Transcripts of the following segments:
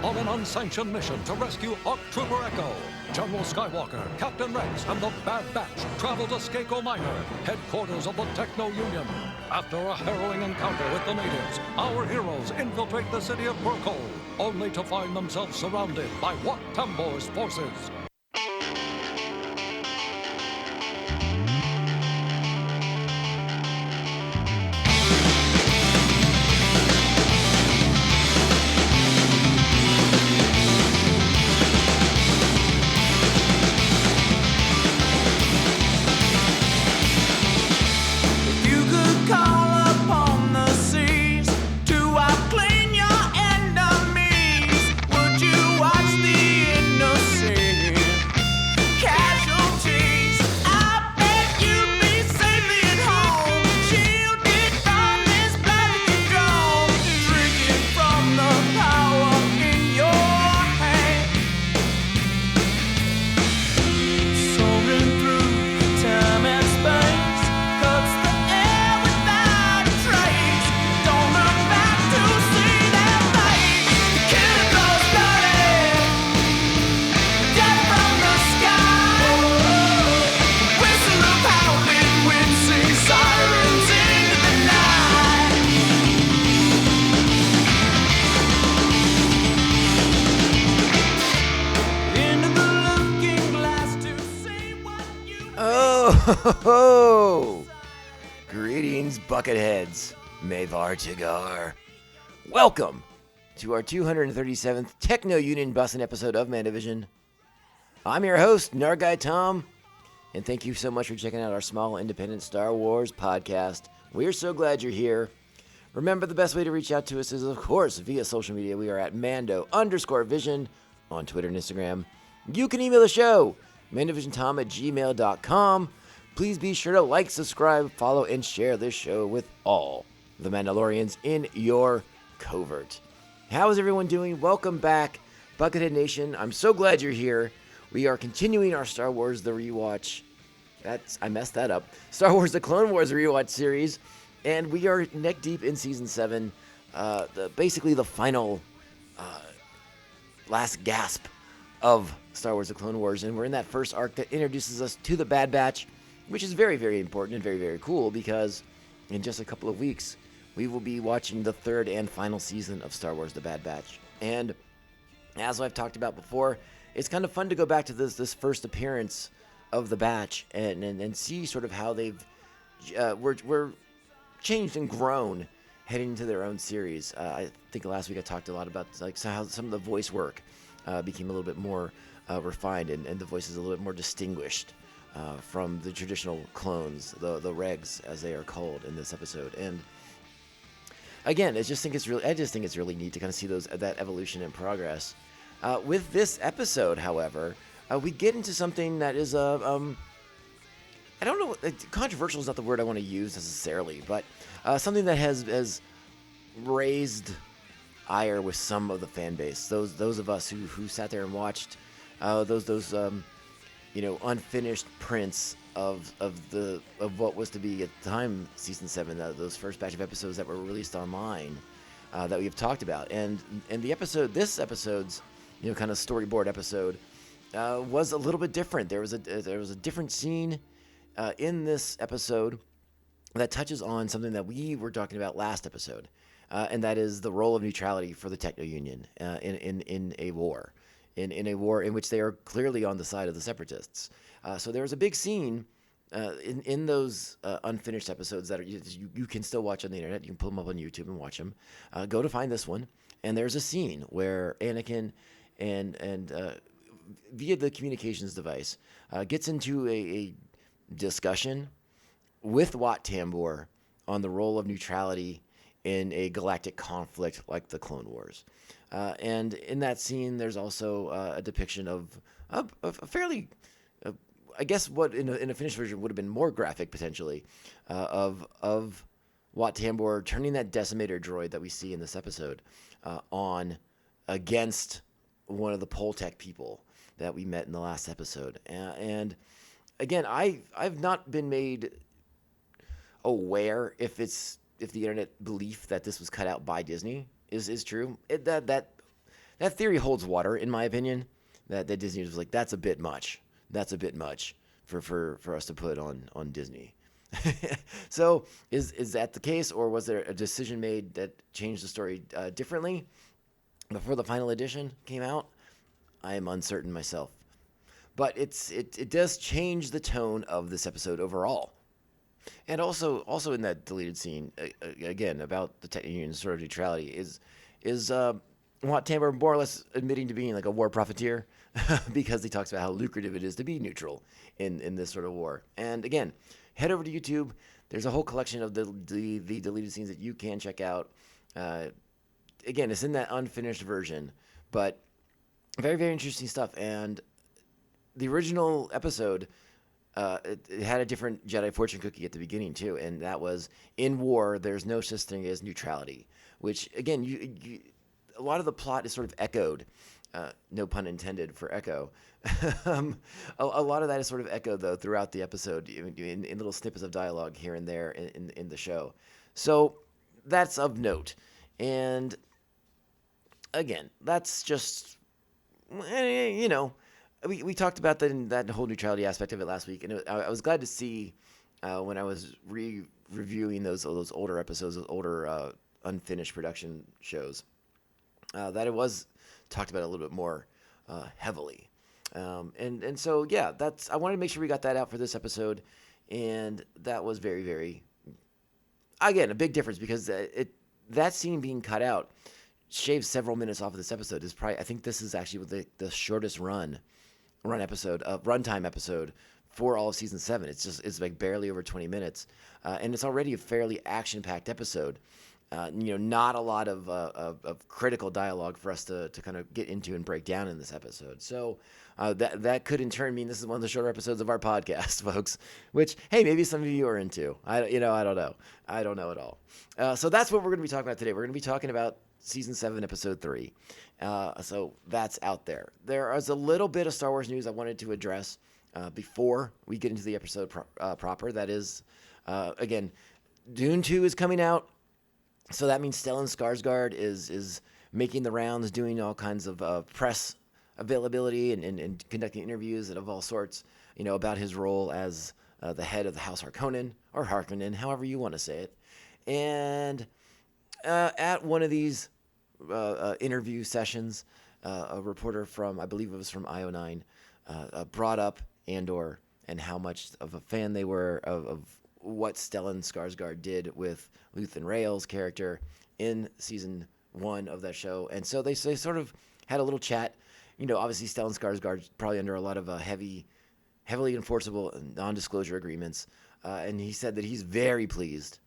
on an unsanctioned mission to rescue Arc Trooper Echo. General Skywalker, Captain Rex, and the Bad Batch travel to Skako Minor, headquarters of the Techno Union. After a harrowing encounter with the natives, our heroes infiltrate the city of Burkle, only to find themselves surrounded by Wat Tambor's forces. Oh, greetings, Bucketheads. Mavar Tagar. Welcome to our 237th Techno Union Bussin' episode of Mandivision. I'm your host, Nerd Guy Tom, and thank you so much for checking out our small independent Star Wars podcast. We're so glad you're here. Remember, the best way to reach out to us is, of course, via social media. We are at Mando_Vision on Twitter and Instagram. You can email the show, mandivisiontom@gmail.com. Please be sure to like, subscribe, follow, and share this show with all the Mandalorians in your covert. How is everyone doing? Welcome back, Buckethead Nation. I'm so glad you're here. We are continuing our Star Wars The Rewatch. I messed that up. Star Wars The Clone Wars Rewatch series. And we are neck deep in Season 7. Basically the final last gasp of Star Wars The Clone Wars. And we're in that first arc that introduces us to the Bad Batch, which is very, very important and very, very cool because in just a couple of weeks, we will be watching the third and final season of Star Wars The Bad Batch. And as I've talked about before, it's kind of fun to go back to this first appearance of the Batch and see sort of how they've were changed and grown heading into their own series. I think last week I talked a lot about like how some of the voice work became a little bit more refined and the voices a little bit more distinguished from the traditional clones, the regs as they are called in this episode. And again, I just think it's really neat to kind of see that evolution and progress. With this episode, however, we get into something that is I don't know, controversial is not the word I want to use necessarily, but something that has raised ire with some of the fan base. Those of us who sat there and watched those unfinished prints of what was to be at the time Season 7, those first batch of episodes that were released online that we've talked about, and this episode's kind of storyboard episode was a little bit different. There was a different scene in this episode that touches on something that we were talking about last episode, and that is the role of neutrality for the Techno Union in a war. In a war in which they are clearly on the side of the Separatists. So there was a big scene in those unfinished episodes that you can still watch on the internet. You can pull them up on YouTube and watch them. Go to find this one. And there's a scene where Anakin and via the communications device gets into a discussion with Wat Tambor on the role of neutrality in a galactic conflict like the Clone Wars. And in that scene, there's also a depiction of a fairly, I guess what in a finished version would have been more graphic potentially, of Wat Tambor turning that decimator droid that we see in this episode on against one of the Poltech people that we met in the last episode. And again, I've not been made aware if the internet belief that this was cut out by Disney is true. That that theory holds water, in my opinion. That Disney was like, that's a bit much. That's a bit much for us to put on Disney. So is that the case, or was there a decision made that changed the story differently before the final edition came out? I am uncertain myself. But it does change the tone of this episode overall. And also in that deleted scene, again, about the Techno-Union sort of neutrality, is Wat Tambor more or less admitting to being like a war profiteer because he talks about how lucrative it is to be neutral in this sort of war. And again, head over to YouTube. There's a whole collection of the deleted scenes that you can check out. Again, it's in that unfinished version, but very, very interesting stuff. And the original episode, it had a different Jedi fortune cookie at the beginning too, and that was, in war, there's no such thing as neutrality. Which again, a lot of the plot is sort of echoed. No pun intended for echo. A lot of that is sort of echoed though throughout the episode in little snippets of dialogue here and there in the show. So that's of note. And again, that's just, we talked about that whole neutrality aspect of it last week, and I was glad to see when I was reviewing those older episodes, those older unfinished production shows, that it was talked about a little bit more heavily. And so yeah, I wanted to make sure we got that out for this episode, and that was very, very, again, a big difference, because that scene being cut out shaves several minutes off of this episode. I think this is actually the shortest runtime episode for all of season 7. It's like barely over 20 minutes, and it's already a fairly action-packed episode. Not a lot of critical dialogue for us to kind of get into and break down in this episode. So that could in turn mean this is one of the shorter episodes of our podcast, folks. Which, hey, maybe some of you are into. I don't know. I don't know at all. So that's what we're going to be talking about today. We're going to be talking about season 7, episode 3. So that's out there. There is a little bit of Star Wars news I wanted to address before we get into the episode proper. That is, again, Dune 2 is coming out. So that means Stellan Skarsgård is making the rounds, doing all kinds of press availability and conducting interviews of all sorts, about his role as the head of the House Harkonnen, or Harkonnen, however you want to say it. And at one of these interview sessions, a reporter from, I believe it was from IO9, brought up Andor and how much of a fan they were of what Stellan Skarsgård did with Luthen Rael's character in season 1 of that show. And so they sort of had a little chat. Obviously Stellan Skarsgård's probably under a lot of heavily enforceable non-disclosure agreements. And he said that he's very pleased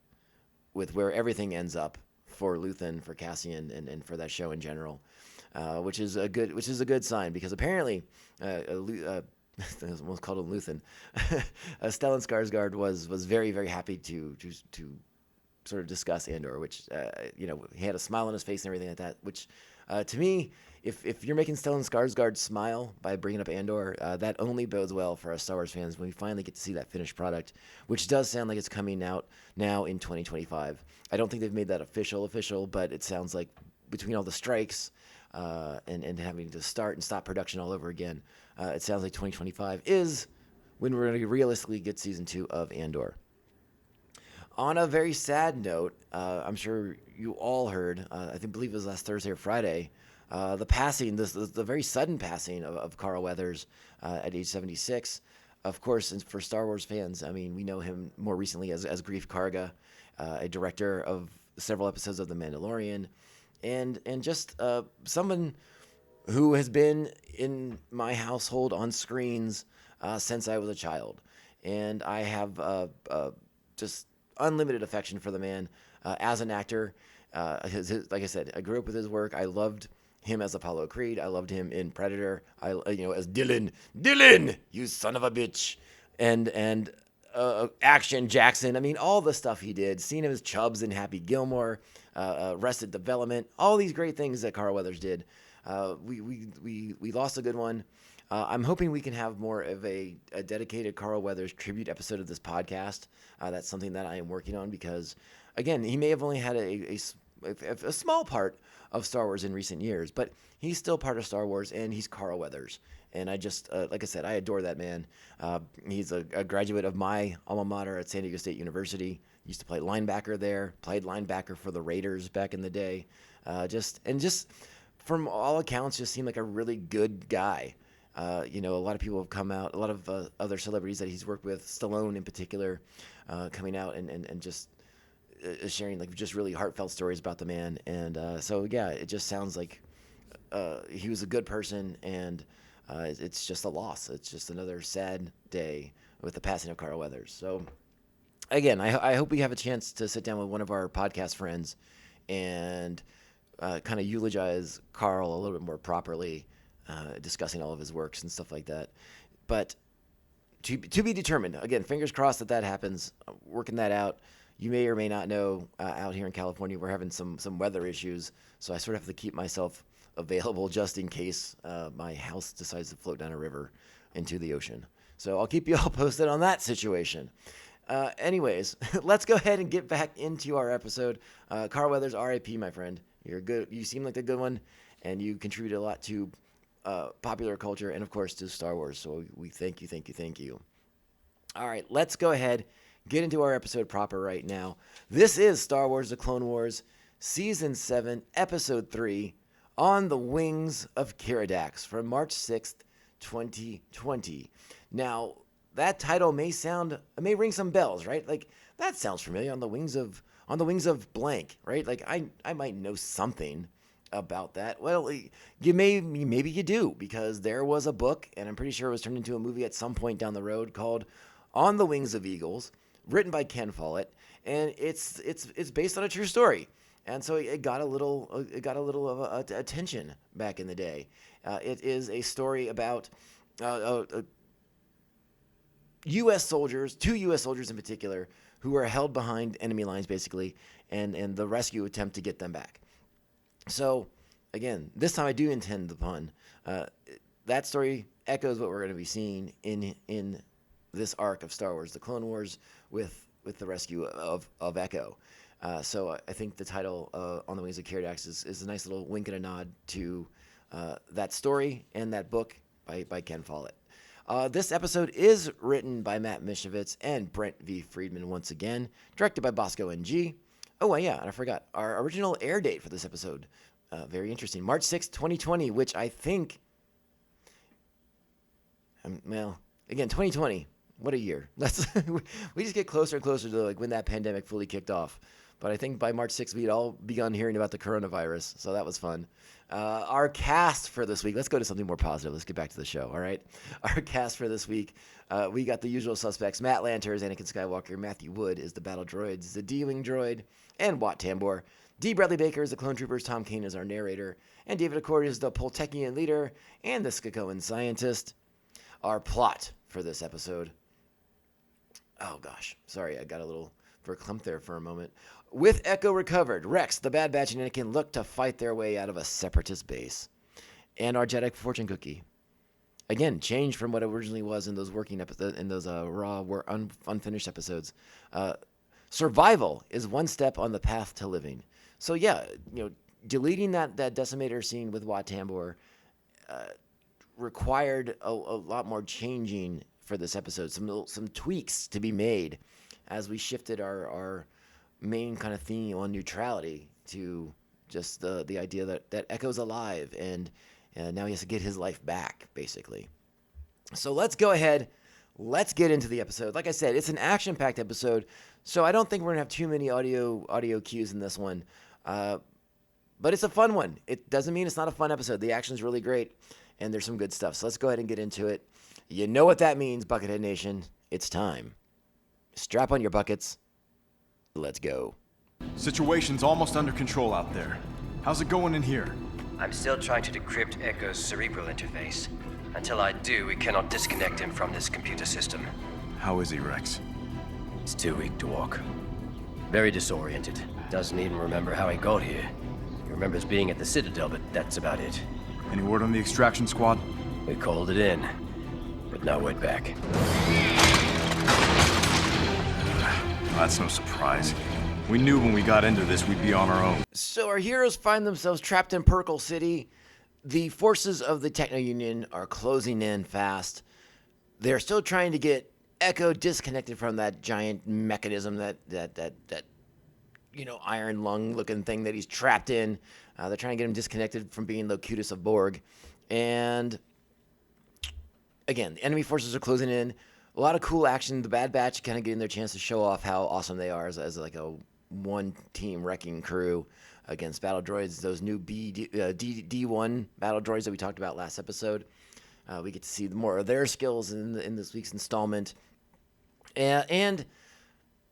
with where everything ends up for Luthen, for Cassian, and for that show in general, which is a good sign, because apparently I almost called him Luthen. Stellan Skarsgård was very, very happy to sort of discuss Andor, which he had a smile on his face and everything like that. Which to me, if you're making Stellan Skarsgård smile by bringing up Andor, that only bodes well for us Star Wars fans when we finally get to see that finished product, which does sound like it's coming out now in 2025. I don't think they've made that official, but it sounds like between all the strikes and having to start and stop production all over again, it sounds like 2025 is when we're going to realistically get season 2 of Andor. On a very sad note, I'm sure you all heard, I believe it was last Thursday or Friday, the very sudden passing of Carl Weathers at age 76. Of course, for Star Wars fans, we know him more recently as Greef Karga, a director of several episodes of The Mandalorian, and just someone who has been in my household on screens since I was a child. And I have just unlimited affection for the man as an actor. Like I said, I grew up with his work. I loved him as Apollo Creed. I loved him in Predator. As Dylan, you son of a bitch, and Action Jackson. All the stuff he did. Seeing him as Chubbs in Happy Gilmore, Arrested Development, all these great things that Carl Weathers did. We lost a good one. I'm hoping we can have more of a dedicated Carl Weathers tribute episode of this podcast. That's something that I am working on, because, again, he may have only had a a small part of Star Wars in recent years, but he's still part of Star Wars, and he's Carl Weathers. And I just, like I said, I adore that man. He's a graduate of my alma mater at San Diego State University. Used to play linebacker there. Played linebacker for the Raiders back in the day. Just from all accounts, just seemed like a really good guy. A lot of people have come out. A lot of other celebrities that he's worked with, Stallone in particular, coming out and just sharing like just really heartfelt stories about the man. And so yeah, it just sounds like he was a good person, and it's just a loss. It's just another sad day with the passing of Carl Weathers. So again, I hope we have a chance to sit down with one of our podcast friends and kind of eulogize Carl a little bit more properly, discussing all of his works and stuff like that. But to be determined. Again, fingers crossed that happens. Working that out. You may or may not know, out here in California, we're having some weather issues, so I sort of have to keep myself available just in case my house decides to float down a river into the ocean. So I'll keep you all posted on that situation. Anyways, let's go ahead and get back into our episode. Carl Weathers, R.I.P., my friend. You're good. You seem like a good one, and you contribute a lot to popular culture and, of course, to Star Wars. So we thank you. All right, let's go ahead, get into our episode proper right now. This is Star Wars: The Clone Wars, Season 7, Episode 3, On the Wings of Keeradaks, from March 6th, 2020. Now, that title may ring some bells, right? Like, that sounds familiar. On the wings of blank, right? Like, I might know something about that. Well, maybe you do, because there was a book, and I'm pretty sure it was turned into a movie at some point down the road, called On the Wings of Eagles, written by Ken Follett, and it's based on a true story. And so it got a little of attention back in the day. It is a story about U.S. soldiers, 2 U.S. soldiers in particular, who were held behind enemy lines, basically, and the rescue attempt to get them back. So, again, this time I do intend the pun. That story echoes what we're going to be seeing in this arc of Star Wars: The Clone Wars, with the rescue of Echo. So I think the title, On the Wings of Keeradaks, is a nice little wink and a nod to that story and that book by Ken Follett. This episode is written by Matt Mishovitz and Brent V. Friedman once again, directed by Bosco N.G. Oh, yeah, and I forgot, our original air date for this episode, very interesting, March 6th, 2020, which I think, again, 2020, what a year. We just get closer and closer to like when that pandemic fully kicked off. But I think by March 6th, we'd all begun hearing about the coronavirus, so that was fun. Our cast for this week, let's go to something more positive. Let's get back to the show, all right? Our cast for this week, we got the usual suspects. Matt Lanter is Anakin Skywalker. Matthew Wood is the Battle Droids, the D-Wing Droid, and Wat Tambor. D. Bradley Baker is the Clone Troopers. Tom Kane is our narrator. And David Accord is the Poltekian leader and the Skakoan scientist. Our plot for this episode. Oh, gosh. Sorry, I got a little verklempt there for a moment. With Echo recovered, Rex, the Bad Batch, and Anakin look to fight their way out of a separatist base. And our Jedi fortune cookie. Again, changed from what it originally was in those working episodes, in those raw, unfinished episodes. Survival is one step on the path to living. So yeah, deleting that decimator scene with Wat Tambor required a lot more changing for this episode. Some tweaks to be made as we shifted our main kind of theme on neutrality to just the idea that Echo's alive and now he has to get his life back, basically. So let's go ahead. Let's get into the episode. Like I said, it's an action-packed episode, so I don't think we're going to have too many audio cues in this one. But it's a fun one. It doesn't mean it's not a fun episode. The action's really great, and there's some good stuff. So let's go ahead and get into it. You know what that means, Buckethead Nation. It's time. Strap on your buckets. Let's go. Situation's almost under control out there. How's it going in here? I'm still trying to decrypt Echo's cerebral interface. Until I do, we cannot disconnect him from this computer system. How is he, Rex? He's too weak to walk. Very disoriented. Doesn't even remember how he got here. He remembers being at the Citadel, but that's about it. Any word on the extraction squad? We called it in, but no word back. That's no surprise. We knew when we got into this we'd be on our own. So our heroes find themselves trapped in Perkle City. The forces of the Techno Union are closing in fast. They're still trying to get Echo disconnected from that giant mechanism, that iron lung looking thing that he's trapped in. They're trying to get him disconnected from being Locutus of Borg. And again, the enemy forces are closing in. A lot of cool action. The Bad Batch kind of getting their chance to show off how awesome they are as like a one-team wrecking crew against battle droids. Those new D1 battle droids that we talked about last episode. We get to see more of their skills in this week's installment. And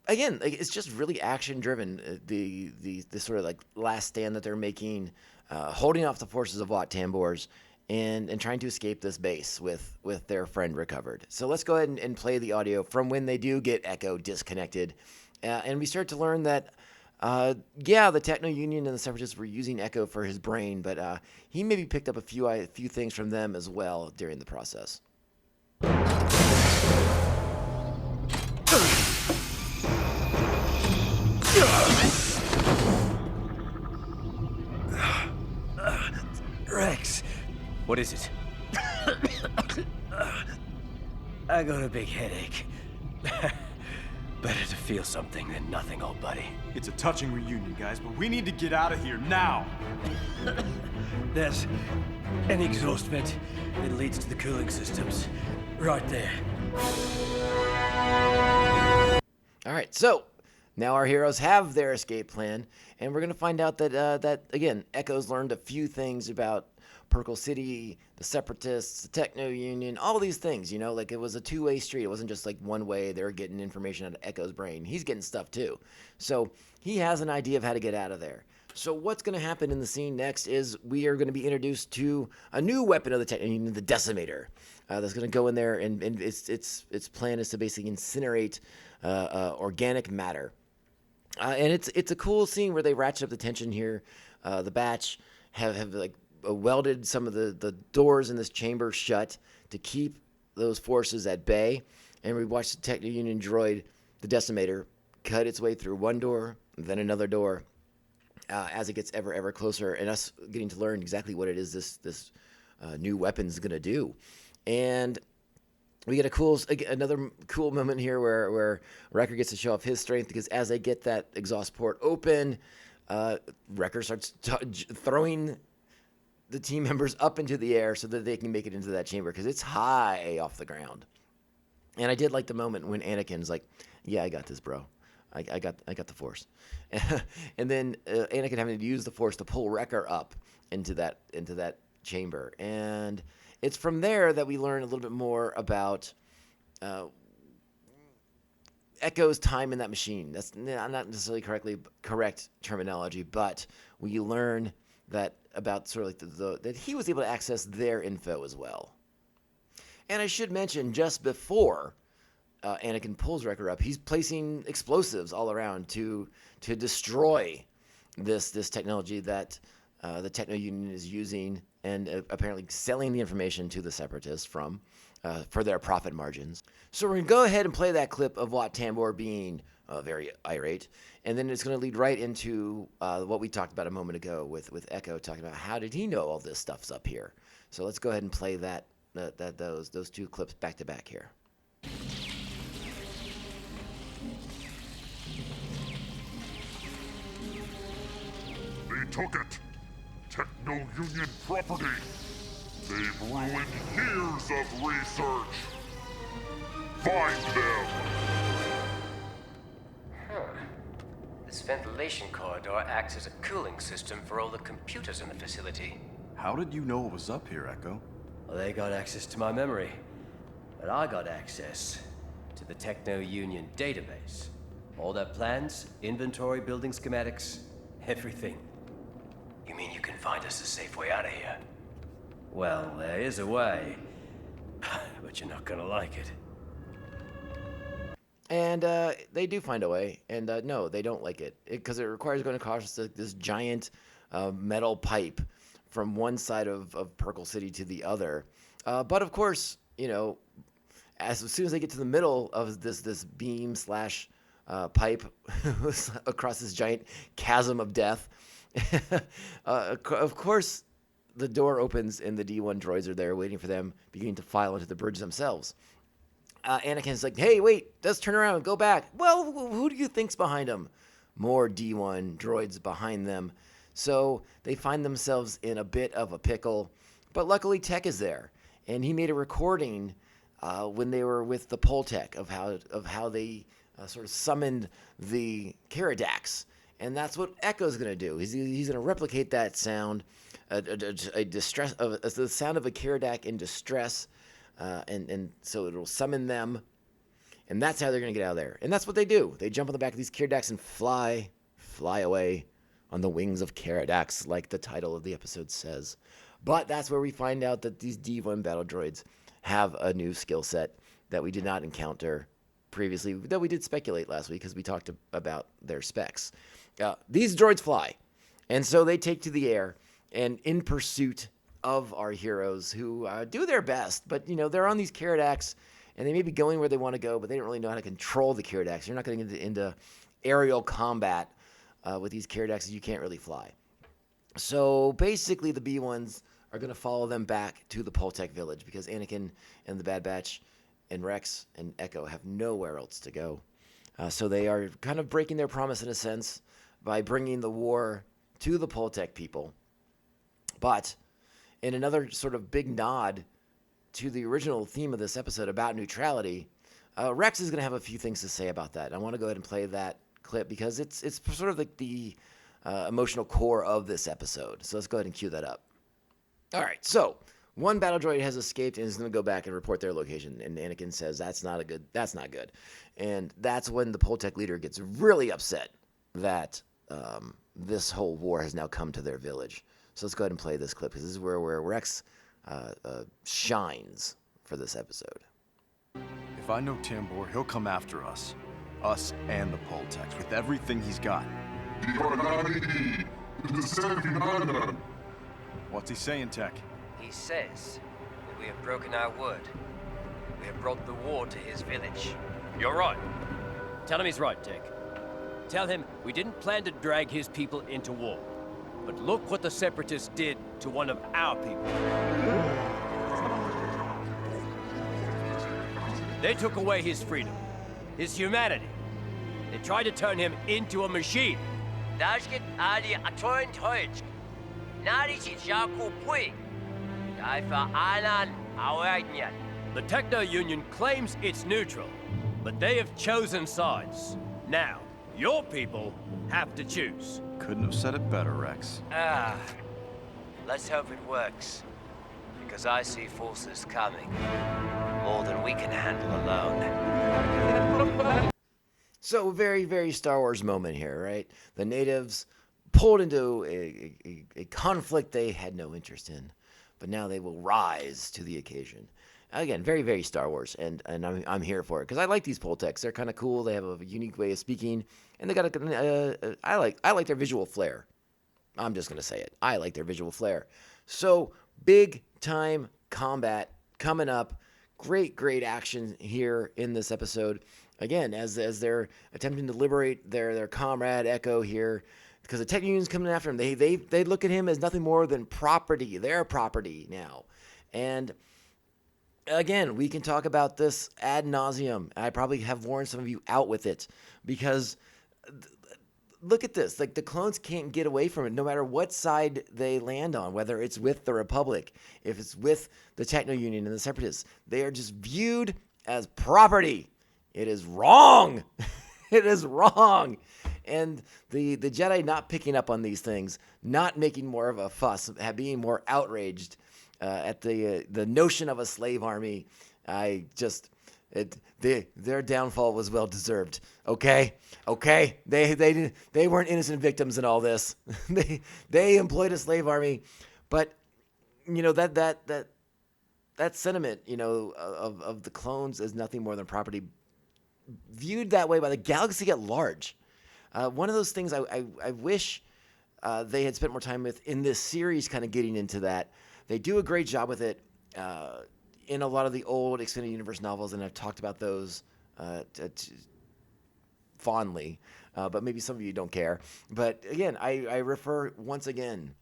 again, it's just really action-driven. The sort of like last stand that they're making, holding off the forces of Wat Tambors, and trying to escape this base with their friend recovered. So let's go ahead and play the audio from when they do get Echo disconnected. And we start to learn that, the Techno Union and the Separatists were using Echo for his brain, but he maybe picked up a few things from them as well during the process. Rex, what is it? I got a big headache. Better to feel something than nothing, old buddy. It's a touching reunion, guys, but we need to get out of here now. There's an exhaust vent that leads to the cooling systems. Right there. All right, so now our heroes have their escape plan, and we're going to find out that again, Echo's learned a few things about Perkle City, the Separatists, the Techno Union, all these things, like it was a two-way street. It wasn't just like one way. They were getting information out of Echo's brain. He's getting stuff too. So he has an idea of how to get out of there. So what's going to happen in the scene next is we are going to be introduced to a new weapon of the Techno Union, the Decimator, that's going to go in there, and its plan is to basically incinerate organic matter. And it's a cool scene where they ratchet up the tension here. The Batch have like welded some of the doors in this chamber shut to keep those forces at bay. And we watch the Techno Union droid, the Decimator, cut its way through one door, then another door, as it gets ever closer, and us getting to learn exactly what it is this new weapon's going to do. And we get another cool moment here where Wrecker gets to show off his strength, because as they get that exhaust port open, Wrecker starts throwing the team members up into the air so that they can make it into that chamber, because it's high off the ground. And I did like the moment when Anakin's like, "Yeah, I got this, bro. I got the Force," and then Anakin having to use the Force to pull Wrecker up into that chamber. And it's from there that we learn a little bit more about Echo's time in that machine. That's not necessarily correct terminology, but we learn that about sort of like that he was able to access their info as well. And I should mention, just before Anakin pulls Wrecker up, he's placing explosives all around to destroy this technology that the Techno Union is using, and apparently selling the information to the Separatists for their profit margins. So we're going to go ahead and play that clip of Wat Tambor being very irate, and then it's going to lead right into what we talked about a moment ago with Echo talking about how did he know all this stuff's up here. So let's go ahead and play those two clips back to back here. They took it. Techno Union property. They've ruined years of research. Find them. This ventilation corridor acts as a cooling system for all the computers in the facility. How did you know it was up here, Echo? Well, they got access to my memory, but I got access to the Techno Union database. All their plans, inventory, building schematics, everything. You mean you can find us a safe way out of here? Well, there is a way, but you're not gonna like it. And they do find a way, and no, they don't like it, because it requires going across this giant metal pipe from one side of Perkle City to the other. But of course, as soon as they get to the middle of this beam slash pipe across this giant chasm of death. Of course, the door opens and the D1 droids are there waiting for them, beginning to file into the bridge themselves. Anakin's like, hey, wait, let's turn around and go back. Well, who do you think's behind them? More D1 droids behind them. So they find themselves in a bit of a pickle. But luckily, Tech is there. And he made a recording when they were with the Poltech of how they sort of summoned the Keeradaks. And that's what Echo's going to do. He's going to replicate that sound, the sound of a Keeradak in distress. And so it'll summon them, and that's how they're going to get out of there. And that's what they do. They jump on the back of these Keeradaks and fly away on the wings of Keeradaks, like the title of the episode says. But that's where we find out that these D1 battle droids have a new skill set that we did not encounter previously, that we did speculate last week because we talked about their specs. These droids fly, and so they take to the air, and in pursuit of our heroes who do their best, but they're on these Keeradaks, and they may be going where they want to go, but they don't really know how to control the Keeradaks. You're not going to get into aerial combat with these Keeradaks. You can't really fly. So basically, the B1s are going to follow them back to the Poltech village because Anakin and the Bad Batch and Rex and Echo have nowhere else to go. So they are kind of breaking their promise in a sense by bringing the war to the Poltech people. But in another sort of big nod to the original theme of this episode about neutrality, Rex is going to have a few things to say about that. I want to go ahead and play that clip because it's sort of like the emotional core of this episode. So let's go ahead and cue that up. All right, so one battle droid has escaped and is going to go back and report their location. And Anakin says, that's not good. And that's when the Poltech leader gets really upset that this whole war has now come to their village. So let's go ahead and play this clip because this is where Rex shines for this episode. If I know Tambor, he'll come after us. Us and the Poltechs with everything he's got. What's he saying, Tech? He says that we have broken our word. We have brought the war to his village. You're right. Tell him he's right, Tech. Tell him we didn't plan to drag his people into war. But look what the Separatists did to one of our people. They took away his freedom, his humanity. They tried to turn him into a machine. The Techno-Union claims it's neutral, but they have chosen sides. Now, your people have to choose. Couldn't have said it better, Rex. Let's hope it works. Because I see forces coming. More than we can handle alone. So very, very Star Wars moment here, right? The natives pulled into a conflict they had no interest in, but now they will rise to the occasion. Again, very, very Star Wars, and I'm here for it because I like these Poltechs. They're kind of cool. They have a unique way of speaking, and they got I like their visual flair. I'm just gonna say it. I like their visual flair. So big time combat coming up. Great action here in this episode. Again, as they're attempting to liberate their comrade Echo here, because the Tech Union's coming after him. They look at him as nothing more than property. Their property now, and again, we can talk about this ad nauseum. I probably have worn some of you out with it because look at this. Like, the clones can't get away from it no matter what side they land on, whether it's with the Republic, if it's with the Techno-Union and the Separatists. They are just viewed as property. It is wrong. It is wrong. And the Jedi not picking up on these things, not making more of a fuss, being more outraged at the notion of a slave army. Their downfall was well deserved. Okay, they weren't innocent victims in all this. they employed a slave army, but that sentiment of the clones as nothing more than property, viewed that way by the galaxy at large. One of those things I wish they had spent more time with in this series, kind of getting into that. They do a great job with it in a lot of the old Extended Universe novels, and I've talked about those fondly, but maybe some of you don't care. But again, I refer once again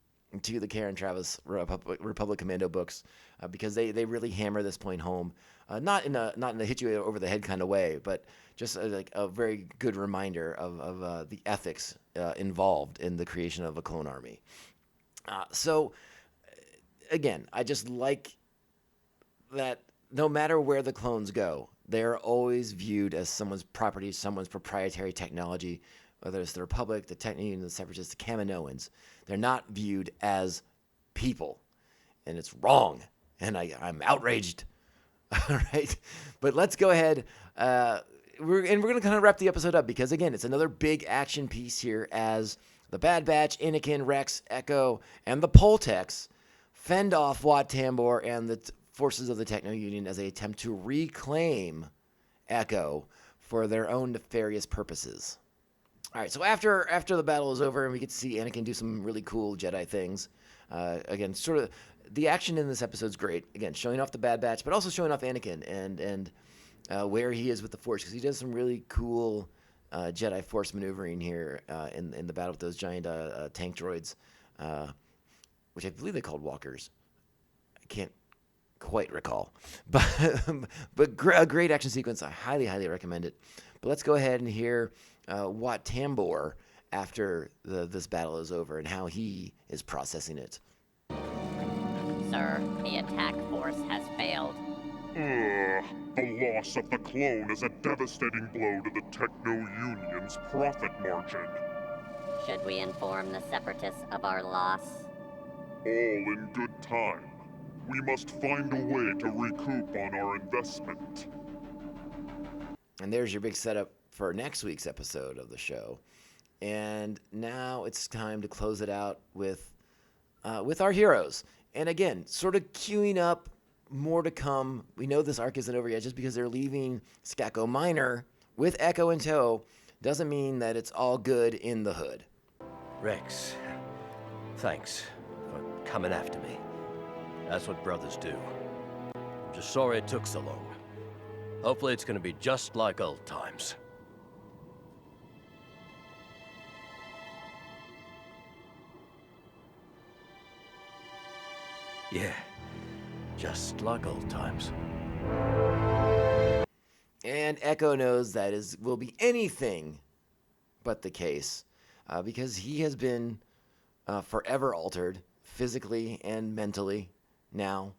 to the Karen Travis Republic Commando books because they really hammer this point home, not in a hit you over the head kind of way, but just like a very good reminder of the ethics involved in the creation of a clone army. So again, I just like that no matter where the clones go, they're always viewed as someone's property, someone's proprietary technology, whether it's the Republic, the Techno-Union, the Separatists, the Kaminoans. They're not viewed as people. And it's wrong. And I'm outraged. All right. But let's go ahead. We're going to kind of wrap the episode up because, again, it's another big action piece here as the Bad Batch, Anakin, Rex, Echo, and the Poltex fend off Wat Tambor and the forces of the Techno-Union as they attempt to reclaim Echo for their own nefarious purposes. All right, so after the battle is over and we get to see Anakin do some really cool Jedi things, again, sort of the action in this episode is great. Again, showing off the Bad Batch, but also showing off Anakin and where he is with the Force, because he does some really cool Jedi Force maneuvering here in the battle with those giant tank droids, which I believe they called walkers. I can't quite recall, but a great action sequence. I highly recommend it. But let's go ahead and hear Wat Tambor after this battle is over and how he is processing it. Sir, the attack force has failed. The loss of the clone is a devastating blow to the Techno-Union's profit margin. Should we inform the Separatists of our loss? All in good time. We must find a way to recoup on our investment. And there's your big setup for next week's episode of the show. And now it's time to close it out with our heroes. And again, sort of queuing up more to come. We know this arc isn't over yet. Just because they're leaving Skako Minor with Echo in tow doesn't mean that it's all good in the hood. Rex, thanks for coming after me. That's what brothers do. I'm just sorry it took so long. Hopefully it's gonna be just like old times. Yeah, just like old times. And Echo knows that will be anything but the case, because he has been forever altered, physically and mentally now.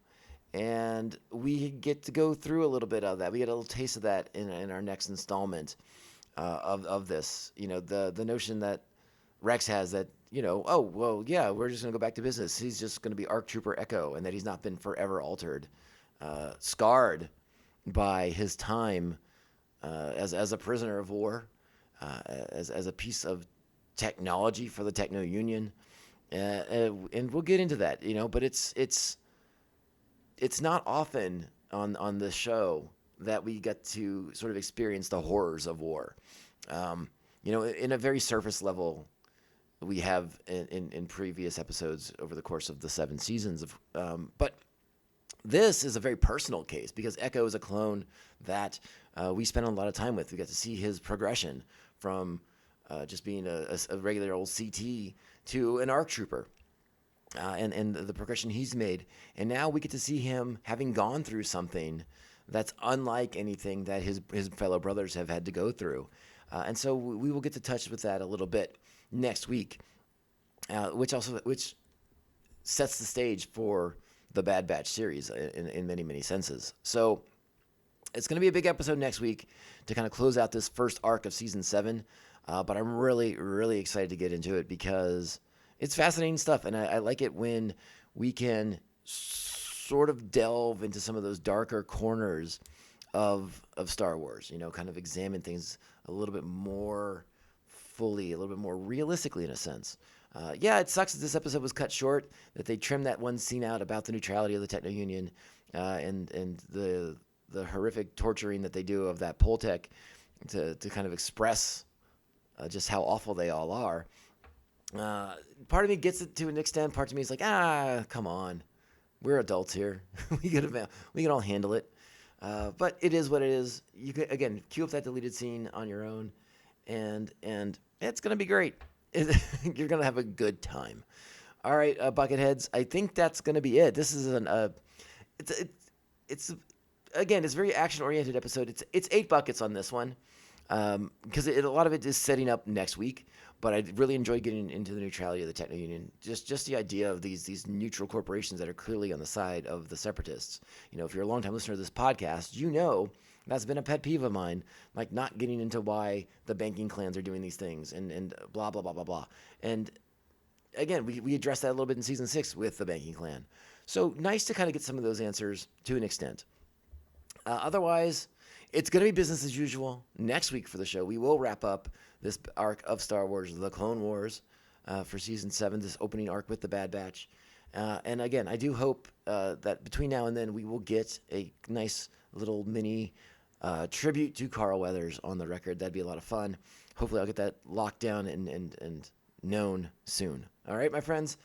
And we get to go through a little bit of that. We get a little taste of that in our next installment of this. You know, the notion that Rex has that, you know, oh, well, yeah, we're just going to go back to business. He's just going to be ARC Trooper Echo, and that he's not been forever altered, scarred by his time as a prisoner of war, as a piece of technology for the Techno-Union. And we'll get into that, you know, but it's not often on this show that we get to sort of experience the horrors of war. You know, in a very surface level, we have in previous episodes over the course of the 7 seasons. But this is a very personal case because Echo is a clone that we spent a lot of time with. We got to see his progression from just being a regular old CT to an ARC Trooper. And the progression he's made. And now we get to see him having gone through something that's unlike anything that his fellow brothers have had to go through. And so we will get to touch with that a little bit next week, which sets the stage for the Bad Batch series in many senses. So it's going to be a big episode next week to kind of close out this first arc of Season 7. But I'm really excited to get into it because it's fascinating stuff, and I like it when we can sort of delve into some of those darker corners of Star Wars, you know, kind of examine things a little bit more fully, a little bit more realistically in a sense. Yeah, it sucks that this episode was cut short, that they trimmed that one scene out about the neutrality of the Techno-Union and the horrific torturing that they do of that Poltec to kind of express just how awful they all are. Part of me gets it to an extent. Part of me is like, come on. We're adults here. we can all handle it. But it is what it is. You can, again, cue up that deleted scene on your own and it's gonna be great. You're gonna have a good time. All right, Bucketheads. I think that's gonna be it. This is it's again, it's a very action-oriented episode. It's 8 buckets on this one, because a lot of it is setting up next week. But I really enjoy getting into the neutrality of the Techno Union. Just the idea of these neutral corporations that are clearly on the side of the separatists. You know, if you're a longtime listener to this podcast, you know that's been a pet peeve of mine, like not getting into why the banking clans are doing these things and blah, blah, blah, blah, blah. And again, we addressed that a little bit in Season 6 with the banking clan. So nice to kind of get some of those answers to an extent. Otherwise, it's going to be business as usual. Next week for the show, we will wrap up this arc of Star Wars, The Clone Wars, for Season 7, this opening arc with the Bad Batch. And again, I do hope that between now and then we will get a nice little mini tribute to Carl Weathers on the record. That'd be a lot of fun. Hopefully I'll get that locked down and known soon. All right, my friends?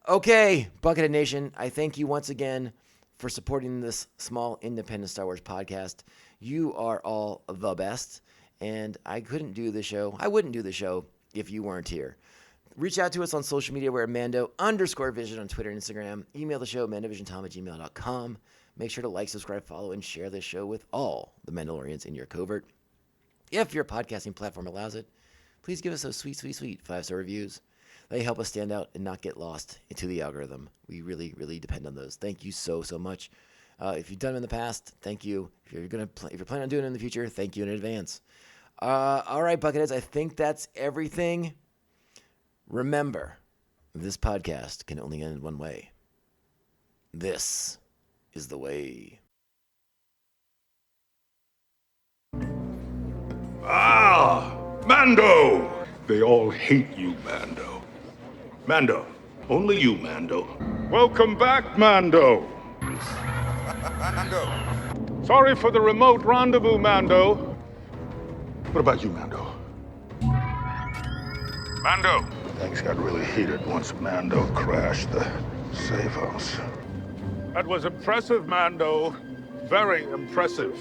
Okay, Buckethead Nation, I thank you once again for supporting this small independent Star Wars podcast. You are all the best, and I wouldn't do the show if you weren't here. Reach out to us on social media. We're at Mando_Vision on Twitter and Instagram. Email the show, mandovisiontom@gmail.com. Make sure to like, subscribe, follow, and share this show with all the Mandalorians in your covert. If your podcasting platform allows it, please give us those sweet, sweet, sweet 5-star reviews. They help us stand out and not get lost into the algorithm. We really, really depend on those. Thank you so, so much. If you've done them in the past, thank you. If you're planning on doing it in the future, thank you in advance. All right, Bucketheads, I think that's everything. Remember, this podcast can only end one way. This is the way. Ah! Mando! They all hate you, Mando. Mando. Only you, Mando. Welcome back, Mando. Mando. Sorry for the remote rendezvous, Mando. What about you, Mando? Mando. Things got really heated once Mando crashed the safe house. That was impressive, Mando. Very impressive.